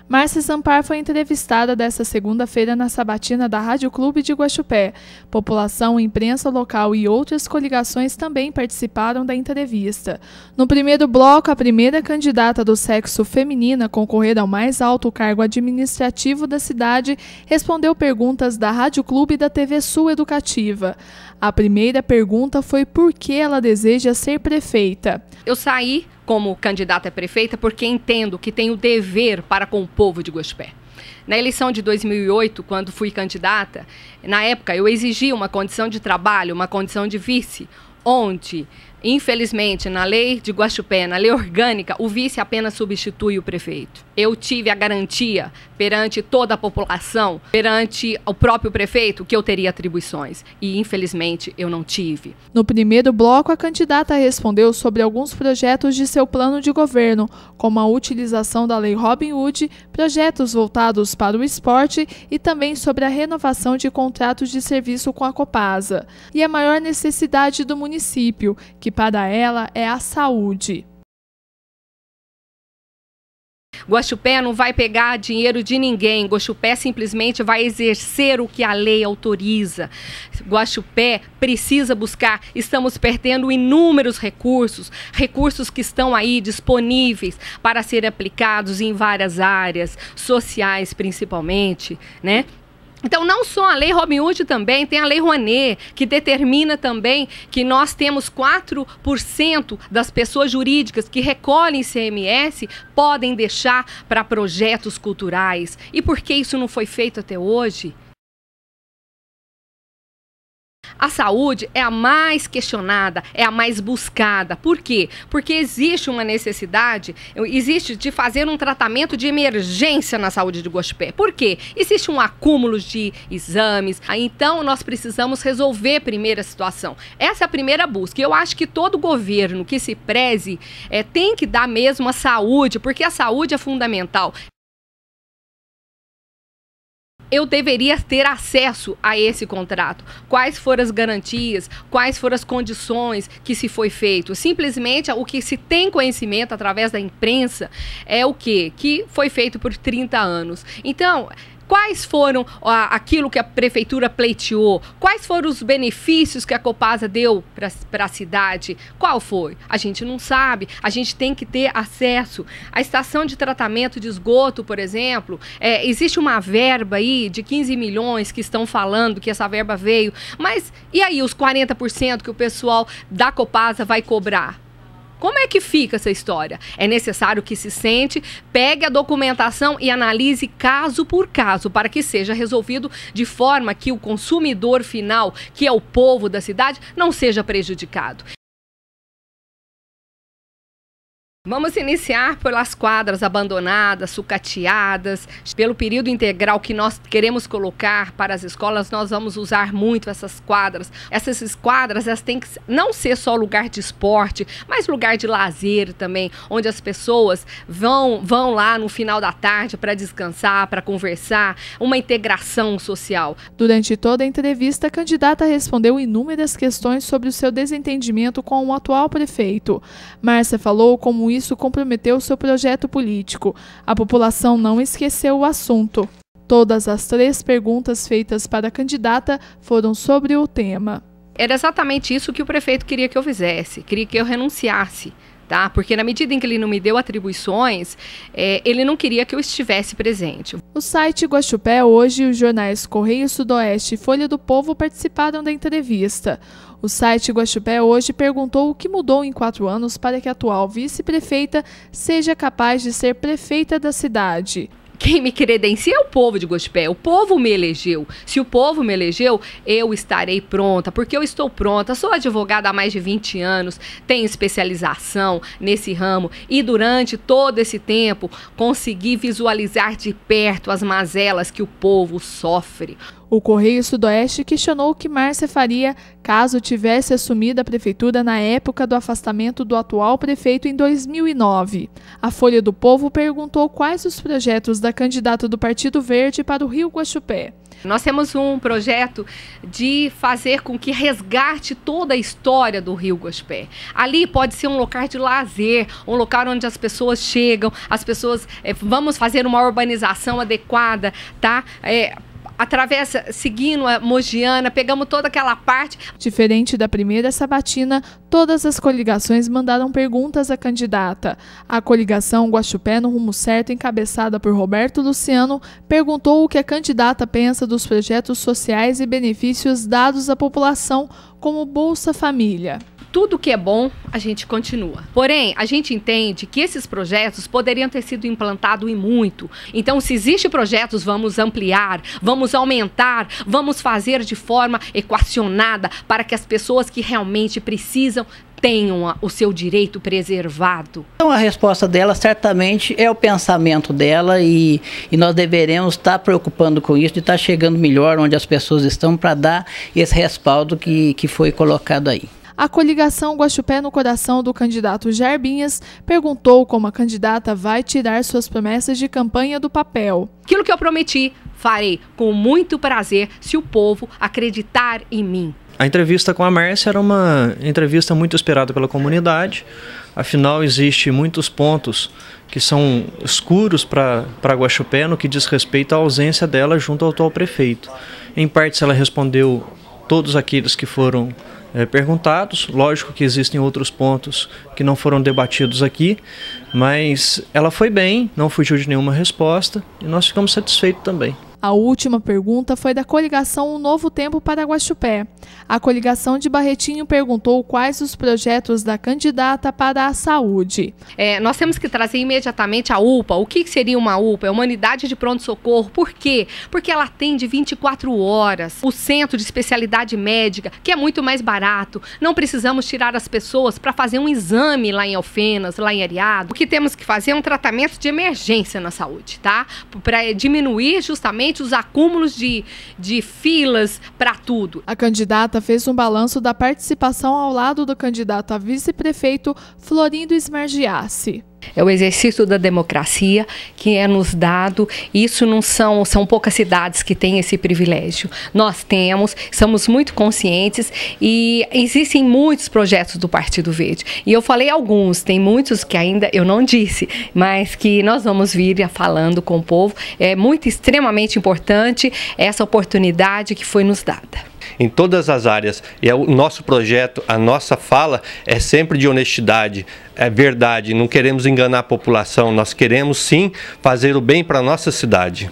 Márcia Sampar foi entrevistada desta segunda-feira na sabatina da Rádio Clube de Guaxupé. População, imprensa local e outras coligações também participaram da entrevista. No primeiro bloco, a primeira candidata do sexo feminino a concorrer ao mais alto cargo administrativo da cidade respondeu perguntas da Rádio Clube e da TV Sul Educativa. A primeira pergunta foi por que ela deseja ser prefeita. Eu saí como candidata a prefeita porque entendo que tenho dever para com o povo de Guaxupé. Na eleição de 2008, quando fui candidata, na época eu exigi uma condição de trabalho, uma condição de vice, onde, infelizmente, na lei de Guaxupé, na lei orgânica, o vice apenas substitui o prefeito. Eu tive a garantia perante toda a população, perante o próprio prefeito, que eu teria atribuições. E, infelizmente, eu não tive. No primeiro bloco, a candidata respondeu sobre alguns projetos de seu plano de governo, como a utilização da Lei Robin Hood, projetos voltados para o esporte e também sobre a renovação de contratos de serviço com a Copasa. E a maior necessidade do município, que para ela é a saúde. Guaxupé não vai pegar dinheiro de ninguém, Guaxupé simplesmente vai exercer o que a lei autoriza. Guaxupé precisa buscar, estamos perdendo inúmeros recursos, recursos que estão aí disponíveis para serem aplicados em várias áreas, sociais principalmente, né? Então, não só a Lei Robin Hood também, tem a Lei Rouanet, que determina também que nós temos 4% das pessoas jurídicas que recolhem ICMS podem deixar para projetos culturais. E por que isso não foi feito até hoje? A saúde é a mais questionada, é a mais buscada. Por quê? Porque existe uma necessidade, existe de fazer um tratamento de emergência na saúde de Guaxupé. Por quê? Existe um acúmulo de exames, então nós precisamos resolver primeiro a situação. Essa é a primeira busca. Eu acho que todo governo que se preze tem que dar mesmo a saúde, porque a saúde é fundamental. Eu deveria ter acesso a esse contrato. Quais foram as garantias, quais foram as condições que se foi feito? Simplesmente o que se tem conhecimento através da imprensa é o quê? Que foi feito por 30 anos. Então, quais foram aquilo que a prefeitura pleiteou? Quais foram os benefícios que a Copasa deu para a cidade? Qual foi? A gente não sabe, a gente tem que ter acesso. A estação de tratamento de esgoto, por exemplo, existe uma verba aí de 15 milhões que estão falando que essa verba veio, mas e aí os 40% que o pessoal da Copasa vai cobrar? Como é que fica essa história? É necessário que se sente, pegue a documentação e analise caso por caso, para que seja resolvido de forma que o consumidor final, que é o povo da cidade, não seja prejudicado. Vamos iniciar pelas quadras abandonadas, sucateadas. Pelo período integral que nós queremos colocar para as escolas, nós vamos usar muito essas quadras. Essas quadras, elas têm que não ser só lugar de esporte, mas lugar de lazer também, onde as pessoas vão lá no final da tarde para descansar, para conversar, uma integração social. Durante toda a entrevista, a candidata respondeu inúmeras questões sobre o seu desentendimento com o atual prefeito. Márcia falou como isso comprometeu seu projeto político. A população não esqueceu o assunto. Todas as 3 perguntas feitas para a candidata foram sobre o tema. Era exatamente isso que o prefeito queria que eu fizesse, queria que eu renunciasse. Tá? Porque na medida em que ele não me deu atribuições, ele não queria que eu estivesse presente. O site Guaxupé Hoje e os jornais Correio Sudoeste e Folha do Povo participaram da entrevista. O site Guaxupé Hoje perguntou o que mudou em 4 anos para que a atual vice-prefeita seja capaz de ser prefeita da cidade. Quem me credencia é o povo de Guaxupé, o povo me elegeu. Se o povo me elegeu, eu estarei pronta, porque eu estou pronta. Sou advogada há mais de 20 anos, tenho especialização nesse ramo e durante todo esse tempo consegui visualizar de perto as mazelas que o povo sofre. O Correio Sudoeste questionou o que Márcia faria caso tivesse assumido a prefeitura na época do afastamento do atual prefeito em 2009. A Folha do Povo perguntou quais os projetos da candidata do Partido Verde para o Rio Guaxupé. Nós temos um projeto de fazer com que resgate toda a história do Rio Guaxupé. Ali pode ser um local de lazer, um local onde as pessoas chegam, vamos fazer uma urbanização adequada, tá? Seguindo a Mogiana, pegamos toda aquela parte. Diferente da primeira sabatina, todas as coligações mandaram perguntas à candidata. A coligação Guaxupé no Rumo Certo, encabeçada por Roberto Luciano, perguntou o que a candidata pensa dos projetos sociais e benefícios dados à população, como Bolsa Família. Tudo que é bom, a gente continua. Porém, a gente entende que esses projetos poderiam ter sido implantados e muito. Então, se existem projetos, vamos ampliar, vamos aumentar, vamos fazer de forma equacionada para que as pessoas que realmente precisam tenham o seu direito preservado. Então a resposta dela certamente é o pensamento dela e nós deveremos estar preocupando com isso, de estar chegando melhor onde as pessoas estão para dar esse respaldo que foi colocado aí. A coligação Guaxupé no Coração do candidato Jarbinhas perguntou como a candidata vai tirar suas promessas de campanha do papel. Aquilo que eu prometi, farei com muito prazer se o povo acreditar em mim. A entrevista com a Márcia era uma entrevista muito esperada pela comunidade, afinal existem muitos pontos que são escuros para Guaxupé no que diz respeito à ausência dela junto ao atual prefeito. Em partes ela respondeu todos aqueles que foram perguntados. Lógico que existem outros pontos que não foram debatidos aqui, mas ela foi bem, não fugiu de nenhuma resposta e nós ficamos satisfeitos também. A última pergunta foi da coligação Um Novo Tempo para Guaxupé. A coligação de Barretinho perguntou quais os projetos da candidata para a saúde. Nós temos que trazer imediatamente a UPA. O que seria uma UPA? É uma unidade de pronto-socorro. Por quê? Porque ela atende 24 horas. O centro de especialidade médica, que é muito mais barato. Não precisamos tirar as pessoas para fazer um exame lá em Alfenas, lá em Areado. O que temos que fazer é um tratamento de emergência na saúde, tá? Para diminuir justamente os acúmulos de filas para tudo. A candidata fez um balanço da participação ao lado do candidato a vice-prefeito Florindo Smargiassi. É o exercício da democracia que é nos dado. Isso não são poucas cidades que têm esse privilégio. Nós temos, somos muito conscientes e existem muitos projetos do Partido Verde. E eu falei alguns, tem muitos que ainda eu não disse, mas que nós vamos vir falando com o povo. É muito extremamente importante essa oportunidade que foi nos dada. Em todas as áreas, e o nosso projeto, a nossa fala é sempre de honestidade, é verdade, não queremos enganar a população, nós queremos sim fazer o bem para a nossa cidade.